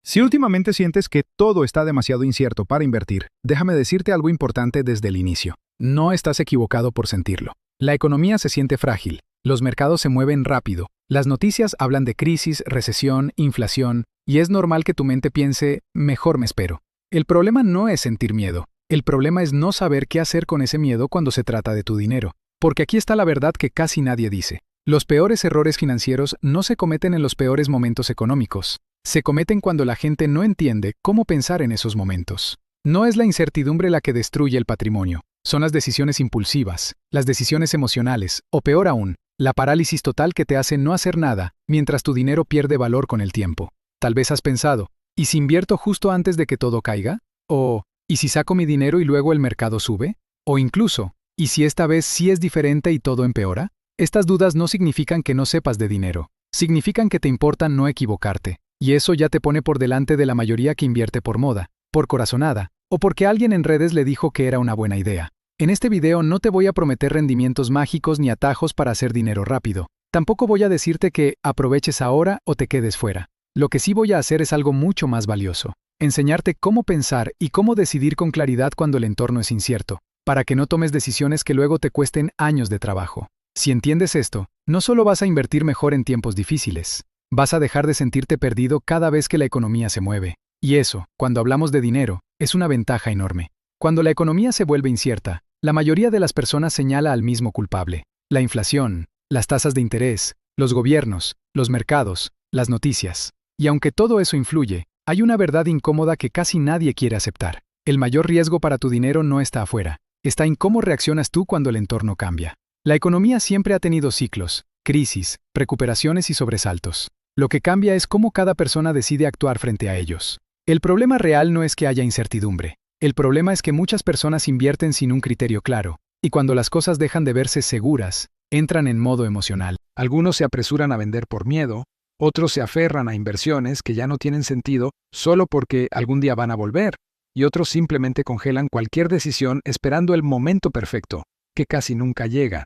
Si últimamente sientes que todo está demasiado incierto para invertir, déjame decirte algo importante desde el inicio. No estás equivocado por sentirlo. La economía se siente frágil, los mercados se mueven rápido, las noticias hablan de crisis, recesión, inflación, y es normal que tu mente piense, mejor me espero. El problema no es sentir miedo, el problema es no saber qué hacer con ese miedo cuando se trata de tu dinero. Porque aquí está la verdad que casi nadie dice. Los peores errores financieros no se cometen en los peores momentos económicos. Se cometen cuando la gente no entiende cómo pensar en esos momentos. No es la incertidumbre la que destruye el patrimonio, son las decisiones impulsivas, las decisiones emocionales, o peor aún, la parálisis total que te hace no hacer nada mientras tu dinero pierde valor con el tiempo. Tal vez has pensado, ¿y si invierto justo antes de que todo caiga? O, ¿y si saco mi dinero y luego el mercado sube? O incluso, ¿y si esta vez sí es diferente y todo empeora? Estas dudas no significan que no sepas de dinero, significan que te importa no equivocarte. Y eso ya te pone por delante de la mayoría que invierte por moda, por corazonada, o porque alguien en redes le dijo que era una buena idea. En este video no te voy a prometer rendimientos mágicos ni atajos para hacer dinero rápido. Tampoco voy a decirte que aproveches ahora o te quedes fuera. Lo que sí voy a hacer es algo mucho más valioso. Enseñarte cómo pensar y cómo decidir con claridad cuando el entorno es incierto, para que no tomes decisiones que luego te cuesten años de trabajo. Si entiendes esto, no solo vas a invertir mejor en tiempos difíciles, vas a dejar de sentirte perdido cada vez que la economía se mueve. Y eso, cuando hablamos de dinero, es una ventaja enorme. Cuando la economía se vuelve incierta, la mayoría de las personas señala al mismo culpable. La inflación, las tasas de interés, los gobiernos, los mercados, las noticias. Y aunque todo eso influye, hay una verdad incómoda que casi nadie quiere aceptar. El mayor riesgo para tu dinero no está afuera, está en cómo reaccionas tú cuando el entorno cambia. La economía siempre ha tenido ciclos, crisis, recuperaciones y sobresaltos. Lo que cambia es cómo cada persona decide actuar frente a ellos. El problema real no es que haya incertidumbre. El problema es que muchas personas invierten sin un criterio claro, y cuando las cosas dejan de verse seguras, entran en modo emocional. Algunos se apresuran a vender por miedo, otros se aferran a inversiones que ya no tienen sentido solo porque algún día van a volver, y otros simplemente congelan cualquier decisión esperando el momento perfecto, que casi nunca llega.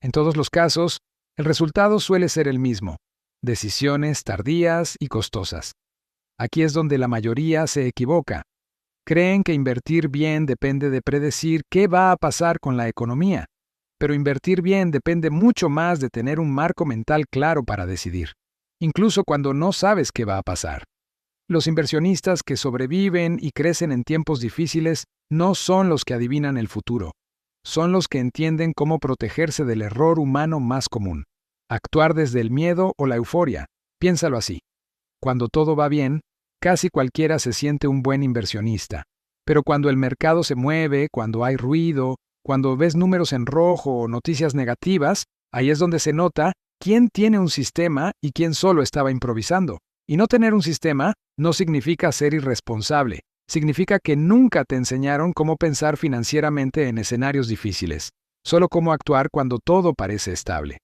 En todos los casos, el resultado suele ser el mismo. Decisiones tardías y costosas. Aquí es donde la mayoría se equivoca. Creen que invertir bien depende de predecir qué va a pasar con la economía, pero invertir bien depende mucho más de tener un marco mental claro para decidir, incluso cuando no sabes qué va a pasar. Los inversionistas que sobreviven y crecen en tiempos difíciles no son los que adivinan el futuro, son los que entienden cómo protegerse del error humano más común. Actuar desde el miedo o la euforia. Piénsalo así. Cuando todo va bien, casi cualquiera se siente un buen inversionista. Pero cuando el mercado se mueve, cuando hay ruido, cuando ves números en rojo o noticias negativas, ahí es donde se nota quién tiene un sistema y quién solo estaba improvisando. Y no tener un sistema no significa ser irresponsable. Significa que nunca te enseñaron cómo pensar financieramente en escenarios difíciles, solo cómo actuar cuando todo parece estable.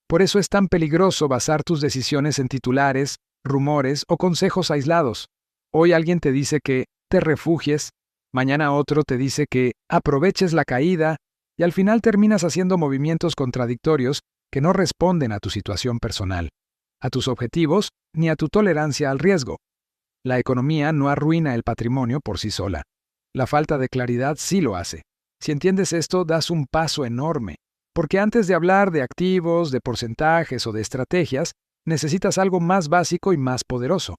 Por eso es tan peligroso basar tus decisiones en titulares, rumores o consejos aislados. Hoy alguien te dice que te refugies, mañana otro te dice que aproveches la caída y al final terminas haciendo movimientos contradictorios que no responden a tu situación personal, a tus objetivos ni a tu tolerancia al riesgo. La economía no arruina el patrimonio por sí sola. La falta de claridad sí lo hace. Si entiendes esto, das un paso enorme. Porque antes de hablar de activos, de porcentajes o de estrategias, necesitas algo más básico y más poderoso.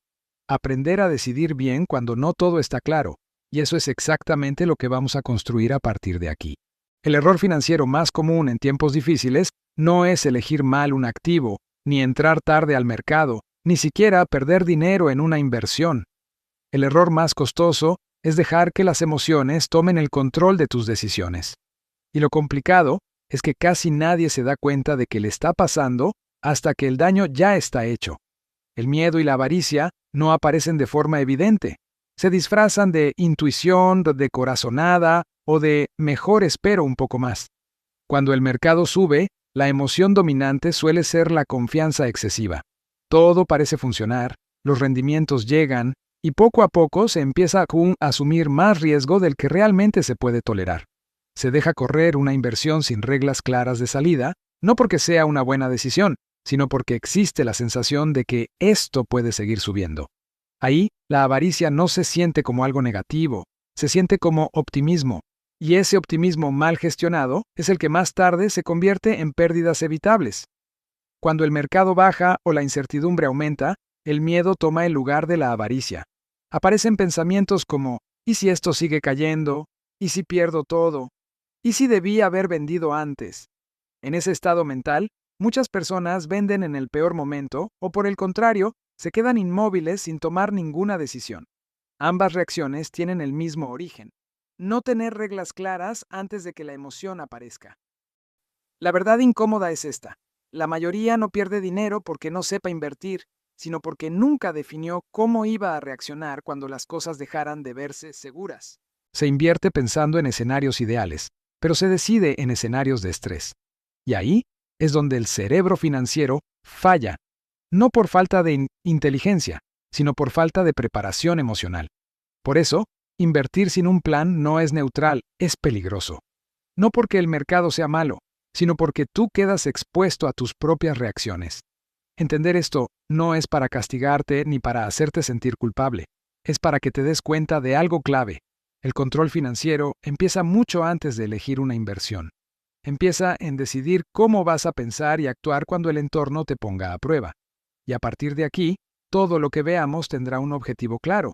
Aprender a decidir bien cuando no todo está claro. Y eso es exactamente lo que vamos a construir a partir de aquí. El error financiero más común en tiempos difíciles no es elegir mal un activo, ni entrar tarde al mercado, ni siquiera perder dinero en una inversión. El error más costoso es dejar que las emociones tomen el control de tus decisiones. Y lo complicado es que casi nadie se da cuenta de que le está pasando hasta que el daño ya está hecho. El miedo y la avaricia no aparecen de forma evidente. Se disfrazan de intuición, de corazonada o de mejor espero un poco más. Cuando el mercado sube, la emoción dominante suele ser la confianza excesiva. Todo parece funcionar, los rendimientos llegan y poco a poco se empieza a asumir más riesgo del que realmente se puede tolerar. Se deja correr una inversión sin reglas claras de salida, no porque sea una buena decisión, sino porque existe la sensación de que esto puede seguir subiendo. Ahí, la avaricia no se siente como algo negativo, se siente como optimismo. Y ese optimismo mal gestionado es el que más tarde se convierte en pérdidas evitables. Cuando el mercado baja o la incertidumbre aumenta, el miedo toma el lugar de la avaricia. Aparecen pensamientos como, ¿y si esto sigue cayendo? ¿Y si pierdo todo? ¿Y si debí haber vendido antes? En ese estado mental, muchas personas venden en el peor momento o, por el contrario, se quedan inmóviles sin tomar ninguna decisión. Ambas reacciones tienen el mismo origen: no tener reglas claras antes de que la emoción aparezca. La verdad incómoda es esta: la mayoría no pierde dinero porque no sepa invertir, sino porque nunca definió cómo iba a reaccionar cuando las cosas dejaran de verse seguras. Se invierte pensando en escenarios ideales, pero se decide en escenarios de estrés. Y ahí es donde el cerebro financiero falla, no por falta de inteligencia, sino por falta de preparación emocional. Por eso, invertir sin un plan no es neutral, es peligroso. No porque el mercado sea malo, sino porque tú quedas expuesto a tus propias reacciones. Entender esto no es para castigarte ni para hacerte sentir culpable, es para que te des cuenta de algo clave. El control financiero empieza mucho antes de elegir una inversión. Empieza en decidir cómo vas a pensar y actuar cuando el entorno te ponga a prueba. Y a partir de aquí, todo lo que veamos tendrá un objetivo claro: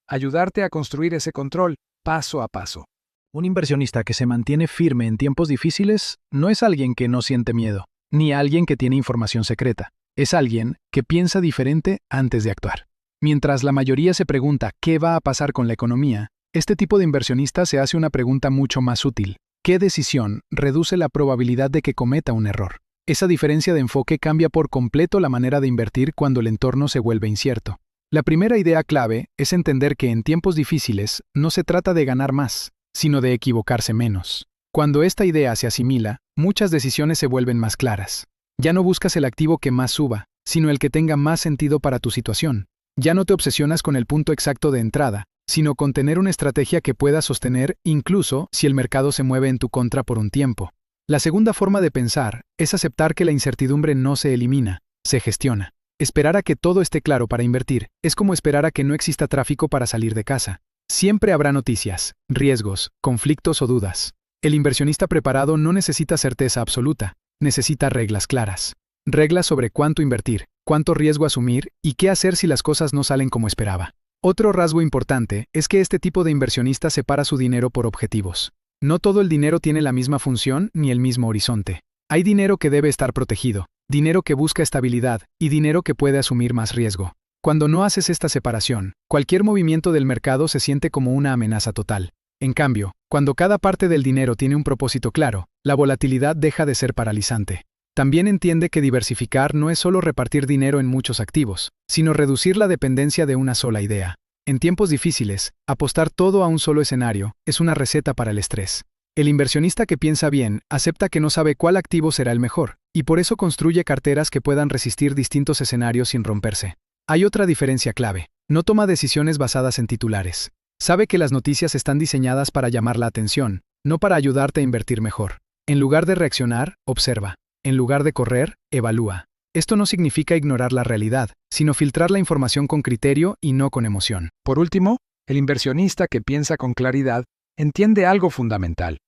ayudarte a construir ese control paso a paso. Un inversionista que se mantiene firme en tiempos difíciles no es alguien que no siente miedo, ni alguien que tiene información secreta. Es alguien que piensa diferente antes de actuar. Mientras la mayoría se pregunta qué va a pasar con la economía, este tipo de inversionista se hace una pregunta mucho más útil: ¿qué decisión reduce la probabilidad de que cometa un error? Esa diferencia de enfoque cambia por completo la manera de invertir cuando el entorno se vuelve incierto. La primera idea clave es entender que en tiempos difíciles no se trata de ganar más, sino de equivocarse menos. Cuando esta idea se asimila, muchas decisiones se vuelven más claras. Ya no buscas el activo que más suba, sino el que tenga más sentido para tu situación. Ya no te obsesionas con el punto exacto de entrada, sino con tener una estrategia que pueda sostener incluso si el mercado se mueve en tu contra por un tiempo. La segunda forma de pensar es aceptar que la incertidumbre no se elimina, se gestiona. Esperar a que todo esté claro para invertir es como esperar a que no exista tráfico para salir de casa. Siempre habrá noticias, riesgos, conflictos o dudas. El inversionista preparado no necesita certeza absoluta, necesita reglas claras. Reglas sobre cuánto invertir, cuánto riesgo asumir y qué hacer si las cosas no salen como esperaba. Otro rasgo importante es que este tipo de inversionista separa su dinero por objetivos. No todo el dinero tiene la misma función ni el mismo horizonte. Hay dinero que debe estar protegido, dinero que busca estabilidad y dinero que puede asumir más riesgo. Cuando no haces esta separación, cualquier movimiento del mercado se siente como una amenaza total. En cambio, cuando cada parte del dinero tiene un propósito claro, la volatilidad deja de ser paralizante. También entiende que diversificar no es solo repartir dinero en muchos activos, sino reducir la dependencia de una sola idea. En tiempos difíciles, apostar todo a un solo escenario es una receta para el estrés. El inversionista que piensa bien acepta que no sabe cuál activo será el mejor, y por eso construye carteras que puedan resistir distintos escenarios sin romperse. Hay otra diferencia clave: no toma decisiones basadas en titulares. Sabe que las noticias están diseñadas para llamar la atención, no para ayudarte a invertir mejor. En lugar de reaccionar, observa. En lugar de correr, evalúa. Esto no significa ignorar la realidad, sino filtrar la información con criterio y no con emoción. Por último, el inversionista que piensa con claridad entiende algo fundamental.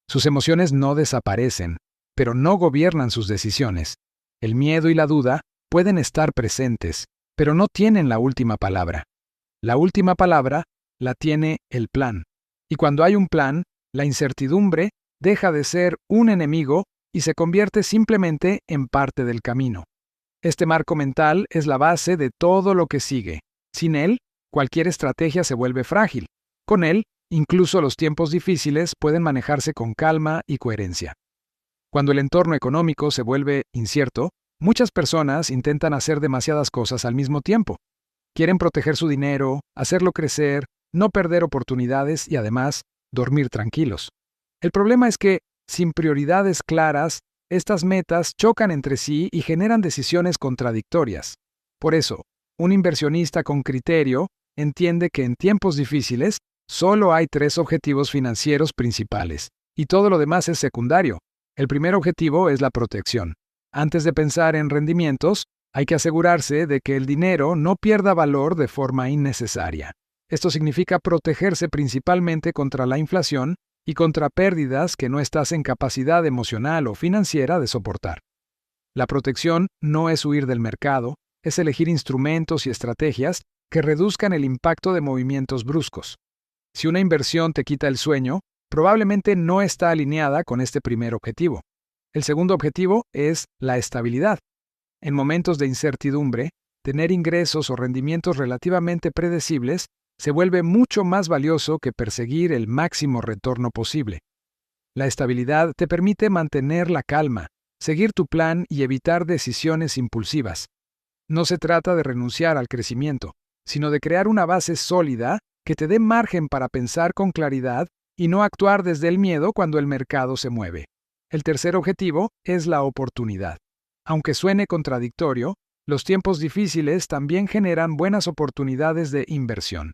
Sus emociones no desaparecen, pero no gobiernan sus decisiones. El miedo y la duda pueden estar presentes, pero no tienen la última palabra. La última palabra la tiene el plan. Y cuando hay un plan, la incertidumbre deja de ser un enemigo y se convierte simplemente en parte del camino. Este marco mental es la base de todo lo que sigue. Sin él, cualquier estrategia se vuelve frágil. Con él, incluso los tiempos difíciles pueden manejarse con calma y coherencia. Cuando el entorno económico se vuelve incierto, muchas personas intentan hacer demasiadas cosas al mismo tiempo. Quieren proteger su dinero, hacerlo crecer, no perder oportunidades y además dormir tranquilos. El problema es que, sin prioridades claras, estas metas chocan entre sí y generan decisiones contradictorias. Por eso, un inversionista con criterio entiende que en tiempos difíciles solo hay 3 objetivos financieros principales, y todo lo demás es secundario. El primer objetivo es la protección. Antes de pensar en rendimientos, Hay que asegurarse de que el dinero no pierda valor de forma innecesaria. Esto significa protegerse principalmente contra la inflación y contra pérdidas que no estás en capacidad emocional o financiera de soportar. La protección no es huir del mercado, es elegir instrumentos y estrategias que reduzcan el impacto de movimientos bruscos. Si una inversión te quita el sueño, probablemente no está alineada con este primer objetivo. El segundo objetivo es la estabilidad. En momentos de incertidumbre, tener ingresos o rendimientos relativamente predecibles se vuelve mucho más valioso que perseguir el máximo retorno posible. La estabilidad te permite mantener la calma, seguir tu plan y evitar decisiones impulsivas. No se trata de renunciar al crecimiento, sino de crear una base sólida que te dé margen para pensar con claridad y no actuar desde el miedo cuando el mercado se mueve. El tercer objetivo es la oportunidad. Aunque suene contradictorio, los tiempos difíciles también generan buenas oportunidades de inversión.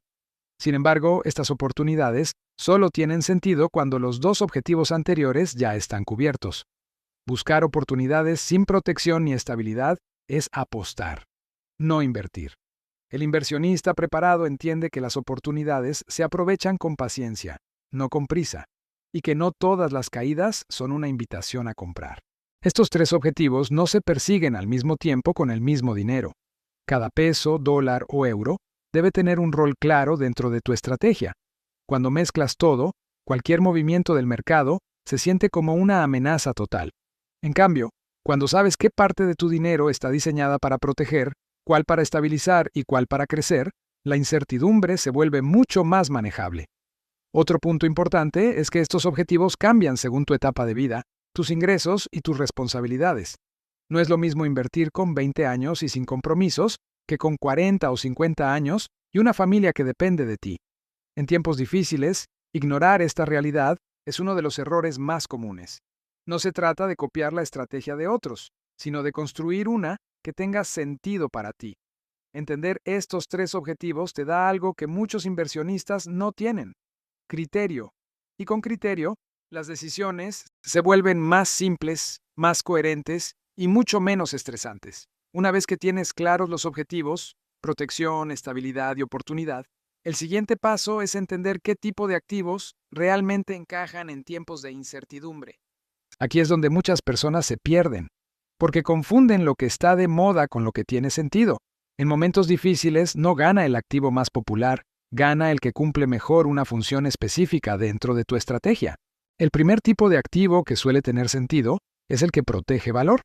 Sin embargo, estas oportunidades solo tienen sentido cuando los dos objetivos anteriores ya están cubiertos. Buscar oportunidades sin protección ni estabilidad es apostar, no invertir. El inversionista preparado entiende que las oportunidades se aprovechan con paciencia, no con prisa, y que no todas las caídas son una invitación a comprar. Estos tres objetivos no se persiguen al mismo tiempo con el mismo dinero. Cada peso, dólar o euro debe tener un rol claro dentro de tu estrategia. Cuando mezclas todo, cualquier movimiento del mercado se siente como una amenaza total. En cambio, cuando sabes qué parte de tu dinero está diseñada para proteger, cuál para estabilizar y cuál para crecer, la incertidumbre se vuelve mucho más manejable. Otro punto importante es que estos objetivos cambian según tu etapa de vida, tus ingresos y tus responsabilidades. No es lo mismo invertir con 20 años y sin compromisos que con 40 o 50 años y una familia que depende de ti. En tiempos difíciles, ignorar esta realidad es uno de los errores más comunes. No se trata de copiar la estrategia de otros, sino de construir una que tenga sentido para ti. Entender estos tres objetivos te da algo que muchos inversionistas no tienen: criterio. Y con criterio, las decisiones se vuelven más simples, más coherentes y mucho menos estresantes. Una vez que tienes claros los objetivos, protección, estabilidad y oportunidad, el siguiente paso es entender qué tipo de activos realmente encajan en tiempos de incertidumbre. Aquí es donde muchas personas se pierden, porque confunden lo que está de moda con lo que tiene sentido. En momentos difíciles no gana el activo más popular, gana el que cumple mejor una función específica dentro de tu estrategia. El primer tipo de activo que suele tener sentido es el que protege valor.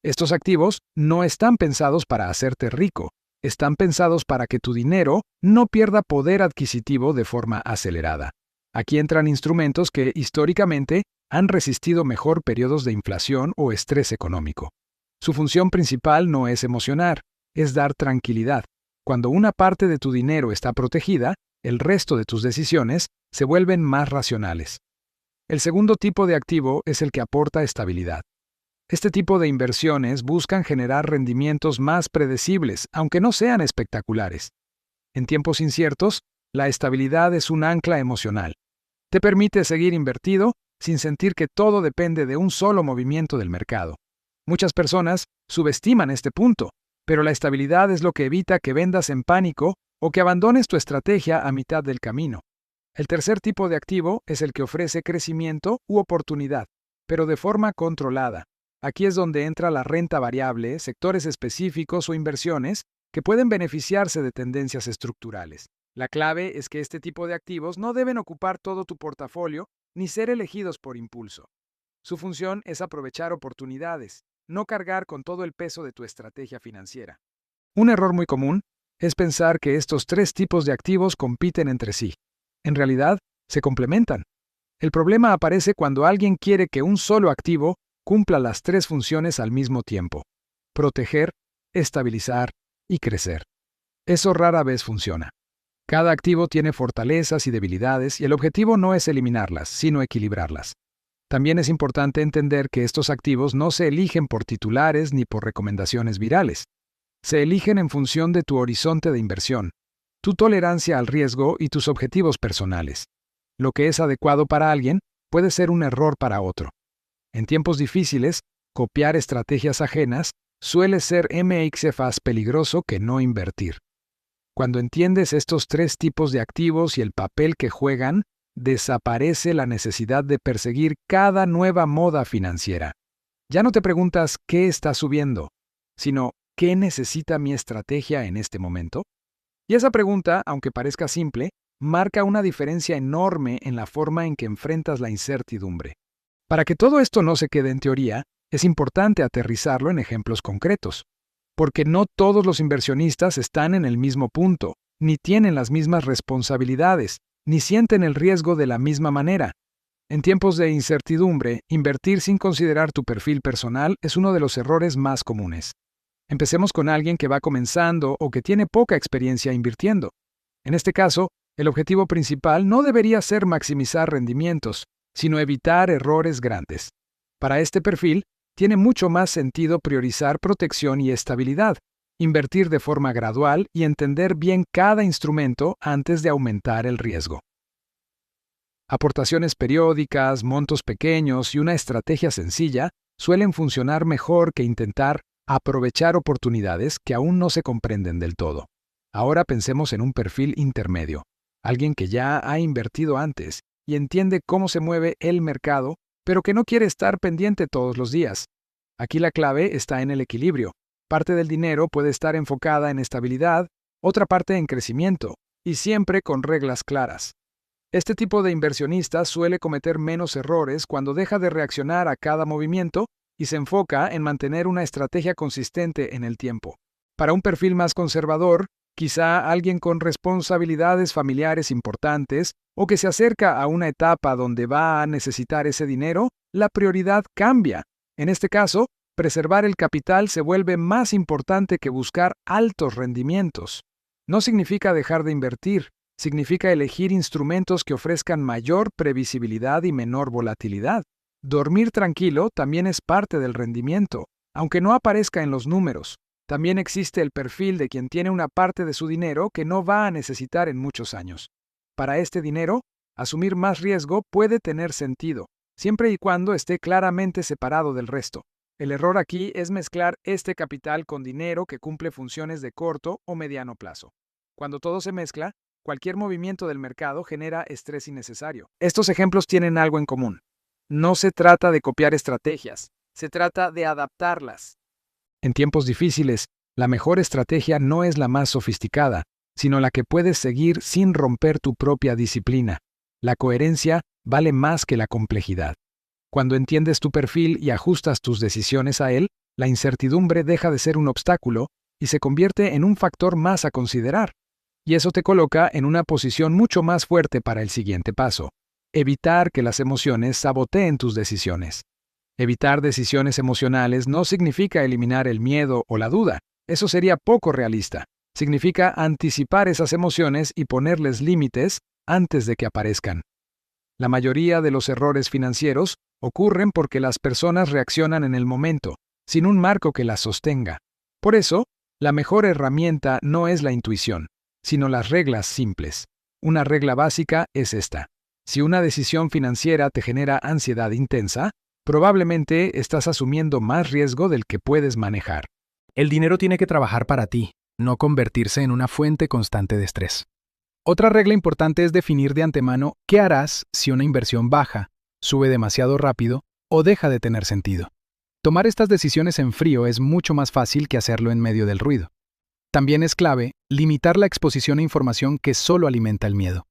Estos activos no están pensados para hacerte rico, están pensados para que tu dinero no pierda poder adquisitivo de forma acelerada. Aquí entran instrumentos que históricamente han resistido mejor periodos de inflación o estrés económico. Su función principal no es emocionar, es dar tranquilidad. Cuando una parte de tu dinero está protegida, el resto de tus decisiones se vuelven más racionales. El segundo tipo de activo es el que aporta estabilidad. Este tipo de inversiones buscan generar rendimientos más predecibles, aunque no sean espectaculares. En tiempos inciertos, la estabilidad es un ancla emocional. Te permite seguir invertido sin sentir que todo depende de un solo movimiento del mercado. Muchas personas subestiman este punto, pero la estabilidad es lo que evita que vendas en pánico o que abandones tu estrategia a mitad del camino. El tercer tipo de activo es el que ofrece crecimiento u oportunidad, pero de forma controlada. Aquí es donde entra la renta variable, sectores específicos o inversiones que pueden beneficiarse de tendencias estructurales. La clave es que este tipo de activos no deben ocupar todo tu portafolio ni ser elegidos por impulso. Su función es aprovechar oportunidades, no cargar con todo el peso de tu estrategia financiera. Un error muy común es pensar que estos tres tipos de activos compiten entre sí. En realidad, se complementan. El problema aparece cuando alguien quiere que un solo activo cumpla las tres funciones al mismo tiempo: proteger, estabilizar y crecer. Eso rara vez funciona. Cada activo tiene fortalezas y debilidades y el objetivo no es eliminarlas, sino equilibrarlas. También es importante entender que estos activos no se eligen por titulares ni por recomendaciones virales. Se eligen en función de tu horizonte de inversión, tu tolerancia al riesgo y tus objetivos personales. Lo que es adecuado para alguien puede ser un error para otro. En tiempos difíciles, copiar estrategias ajenas suele ser MXF más peligroso que no invertir. Cuando entiendes estos tres tipos de activos y el papel que juegan, desaparece la necesidad de perseguir cada nueva moda financiera. Ya no te preguntas qué está subiendo, sino ¿qué necesita mi estrategia en este momento? Y esa pregunta, aunque parezca simple, marca una diferencia enorme en la forma en que enfrentas la incertidumbre. Para que todo esto no se quede en teoría, es importante aterrizarlo en ejemplos concretos, porque no todos los inversionistas están en el mismo punto, ni tienen las mismas responsabilidades, ni sienten el riesgo de la misma manera. En tiempos de incertidumbre, invertir sin considerar tu perfil personal es uno de los errores más comunes. Empecemos con alguien que va comenzando o que tiene poca experiencia invirtiendo. En este caso, el objetivo principal no debería ser maximizar rendimientos, sino evitar errores grandes. Para este perfil, tiene mucho más sentido priorizar protección y estabilidad, invertir de forma gradual y entender bien cada instrumento antes de aumentar el riesgo. Aportaciones periódicas, montos pequeños y una estrategia sencilla suelen funcionar mejor que intentar aprovechar oportunidades que aún no se comprenden del todo. Ahora pensemos en un perfil intermedio, alguien que ya ha invertido antes y entiende cómo se mueve el mercado, pero que no quiere estar pendiente todos los días. Aquí la clave está en el equilibrio. Parte del dinero puede estar enfocada en estabilidad, otra parte en crecimiento, y siempre con reglas claras. Este tipo de inversionista suele cometer menos errores cuando deja de reaccionar a cada movimiento y se enfoca en mantener una estrategia consistente en el tiempo. Para un perfil más conservador, quizá alguien con responsabilidades familiares importantes o que se acerca a una etapa donde va a necesitar ese dinero, la prioridad cambia. En este caso, preservar el capital se vuelve más importante que buscar altos rendimientos. No significa dejar de invertir, significa elegir instrumentos que ofrezcan mayor previsibilidad y menor volatilidad. Dormir tranquilo también es parte del rendimiento, aunque no aparezca en los números. También existe el perfil de quien tiene una parte de su dinero que no va a necesitar en muchos años. Para este dinero, asumir más riesgo puede tener sentido, siempre y cuando esté claramente separado del resto. El error aquí es mezclar este capital con dinero que cumple funciones de corto o mediano plazo. Cuando todo se mezcla, cualquier movimiento del mercado genera estrés innecesario. Estos ejemplos tienen algo en común. No se trata de copiar estrategias, se trata de adaptarlas. En tiempos difíciles, la mejor estrategia no es la más sofisticada, sino la que puedes seguir sin romper tu propia disciplina. La coherencia vale más que la complejidad. Cuando entiendes tu perfil y ajustas tus decisiones a él, la incertidumbre deja de ser un obstáculo y se convierte en un factor más a considerar. Y eso te coloca en una posición mucho más fuerte para el siguiente paso: evitar que las emociones saboteen tus decisiones. Evitar decisiones emocionales no significa eliminar el miedo o la duda. Eso sería poco realista. Significa anticipar esas emociones y ponerles límites antes de que aparezcan. La mayoría de los errores financieros ocurren porque las personas reaccionan en el momento, sin un marco que las sostenga. Por eso, la mejor herramienta no es la intuición, sino las reglas simples. Una regla básica es esta: si una decisión financiera te genera ansiedad intensa, probablemente estás asumiendo más riesgo del que puedes manejar. El dinero tiene que trabajar para ti, no convertirse en una fuente constante de estrés. Otra regla importante es definir de antemano qué harás si una inversión baja, sube demasiado rápido o deja de tener sentido. Tomar estas decisiones en frío es mucho más fácil que hacerlo en medio del ruido. También es clave limitar la exposición a información que solo alimenta el miedo.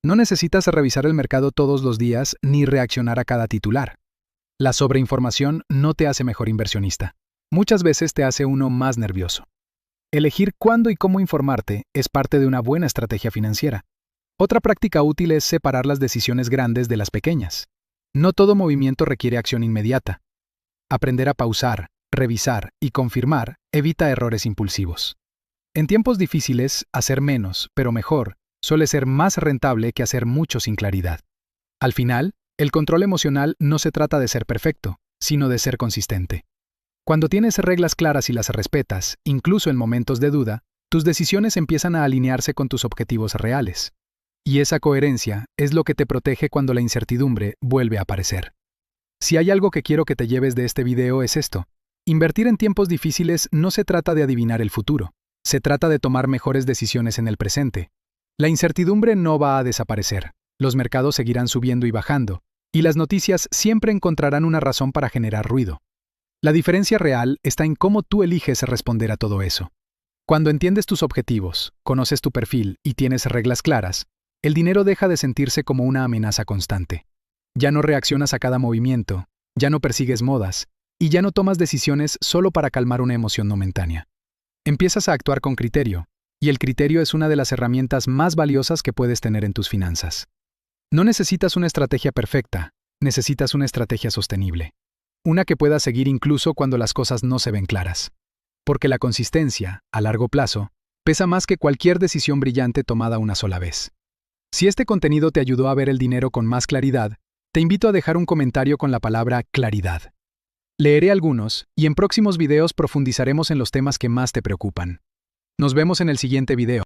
No necesitas revisar el mercado todos los días ni reaccionar a cada titular. La sobreinformación no te hace mejor inversionista. Muchas veces te hace uno más nervioso. Elegir cuándo y cómo informarte es parte de una buena estrategia financiera. Otra práctica útil es separar las decisiones grandes de las pequeñas. No todo movimiento requiere acción inmediata. Aprender a pausar, revisar y confirmar evita errores impulsivos. En tiempos difíciles, hacer menos, pero mejor, suele ser más rentable que hacer mucho sin claridad. Al final, el control emocional no se trata de ser perfecto, sino de ser consistente. Cuando tienes reglas claras y las respetas, incluso en momentos de duda, tus decisiones empiezan a alinearse con tus objetivos reales. Y esa coherencia es lo que te protege cuando la incertidumbre vuelve a aparecer. Si hay algo que quiero que te lleves de este video es esto: Invertir en tiempos difíciles no se trata de adivinar el futuro, se trata de tomar mejores decisiones en el presente. La incertidumbre no va a desaparecer, los mercados seguirán subiendo y bajando, y las noticias siempre encontrarán una razón para generar ruido. La diferencia real está en cómo tú eliges responder a todo eso. Cuando entiendes tus objetivos, conoces tu perfil y tienes reglas claras, el dinero deja de sentirse como una amenaza constante. Ya no reaccionas a cada movimiento, ya no persigues modas, y ya no tomas decisiones solo para calmar una emoción momentánea. Empiezas a actuar con criterio, y el criterio es una de las herramientas más valiosas que puedes tener en tus finanzas. No necesitas una estrategia perfecta, necesitas una estrategia sostenible. Una que puedas seguir incluso cuando las cosas no se ven claras. Porque la consistencia, a largo plazo, pesa más que cualquier decisión brillante tomada una sola vez. Si este contenido te ayudó a ver el dinero con más claridad, te invito a dejar un comentario con la palabra claridad. Leeré algunos y en próximos videos profundizaremos en los temas que más te preocupan. Nos vemos en el siguiente video.